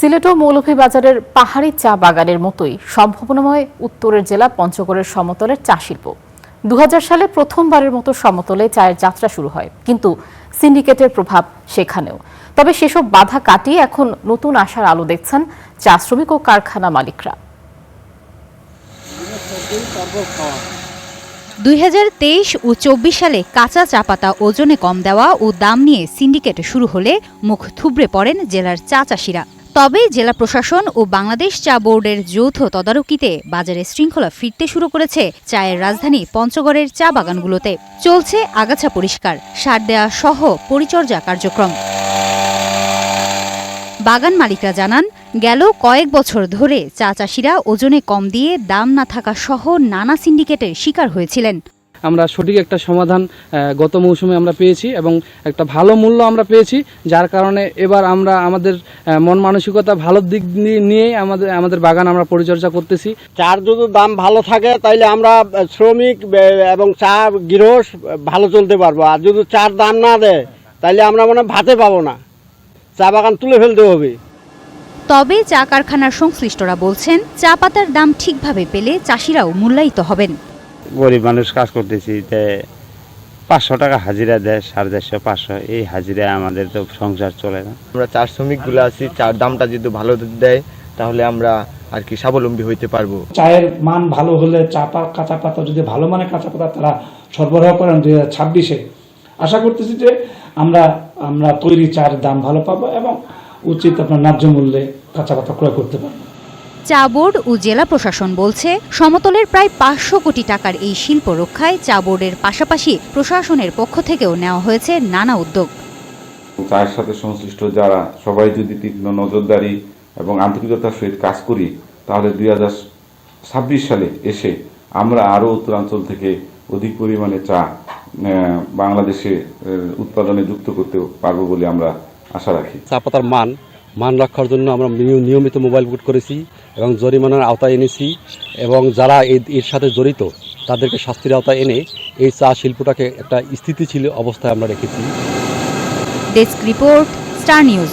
সিলেট ও মৌলভীবাজারের পাহাড়ি চা বাগানের মতোই সম্ভাবনাময় উত্তরের জেলা পঞ্চগড়ের সমতলের চা শিল্প। 2000 সালে প্রথমবারের মতো সমতলে চায়ের যাত্রা শুরু হয়, কিন্তু সিন্ডিকেটের প্রভাব সেখানেও। তবে সেসব বাধা কাটিয়ে এখন নতুন আশার আলো দেখছেন চা শ্রমিক ও কারখানা মালিকরা। 2023 ও 24 সালে কাঁচা চা পাতা ওজনে কম দেওয়া ও দাম নিয়ে সিন্ডিকেট শুরু হলে মুখ থুবড়ে পড়েন জেলার চা চাষিরা। তবে জেলা প্রশাসন ও বাংলাদেশ চা বোর্ডের যৌথ তদারকিতে বাজারে শৃঙ্খলা ফিরতে শুরু করেছে চায়ের রাজধানী পঞ্চগড়ের চা বাগানগুলোতে। চলছে আগাছা পরিষ্কার, সার দেয়া সহ পরিচর্যা কার্যক্রম। বাগান মালিকরা জানান, গেল কয়েক বছর ধরে চা চাষিরা ওজনে কম দিয়ে দাম না থাকা সহ নানা সিন্ডিকেটের শিকার হয়েছিলেন। আমরা সঠিক একটা সমাধান গত মৌসুমে আমরা পেয়েছি এবং একটা ভালো মূল্য আমরা পেয়েছি, যার কারণে এবার আমরা আমাদের মন মানসিকতা ভালো দিক নিয়ে আমাদের বাগান আমরা পরিচর্যা করতেছি। চার যদি দাম ভালো থাকে তাইলে আমরা শ্রমিক এবং চা গৃহস্থ ভালো চলতে পারবো। আর যদি চার দাম না দেয় তাইলে আমরা মনে ভাতে পাবো না, চা বাগান তুলে ফেলতে হবে। তবে চা কারখানার সংশ্লিষ্টরা বলছেন, চা পাতার দাম ঠিকভাবে পেলে চাষিরাও মূল্যায়িত হবেন। গরিব মানুষ কাজ করতেছি, 500 টাকা হাজিরা দেয়, 450 500, এই হাজিরায় আমাদের তো সংসার চলে না। আমরা চা শ্রমিকগুলো আছি, চার দামটা যদি ভালো দেয় তাহলে আমরা আর কি স্বাবলম্বী হইতে পারবো। চায়ের মান ভালো হলে কাঁচা পাতা যদি ভালো মানের কাঁচা পাতা তারা সরবরাহ করেন 2026-এ, আশা করতেছি যে আমরা তৈরি চার দাম ভালো পাবো এবং উচিত আপনার ন্যায্য মূল্যে কাঁচা পাতা ক্রয় করতে পারবো। চা বোর্ড ও জেলা প্রশাসন বলছে, সমতলের প্রায় 500 কোটি টাকার এই শিল্প রক্ষায় চা বোর্ডের পাশাপাশি প্রশাসনের পক্ষ থেকেও নেওয়া হয়েছে নানা উদ্যোগ। চায়ের সাথে সংশ্লিষ্ট যারা সবাই যদি তীক্ষ্ণ নজরদারি এবং আন্তরিকতার সহিত কাজ করি, তাহলে 2026 সালে এসে আমরা আরও উত্তরাঞ্চল থেকে অধিক পরিমাণে চা বাংলাদেশে উৎপাদনে যুক্ত করতে পারবো বলে আমরা আশা রাখি। চা পাতার মান রক্ষার জন্য আমরা নিয়মিত মোবাইল কোর্ট করেছি এবং জরিমানার আওতায় এনেছি, এবং যারা এর সাথে জড়িত তাদেরকে শাস্তির আওতায় এনে এই চা শিল্পটাকে একটা স্থিতিশীল অবস্থায় আমরা রেখেছি। Desk report, star news.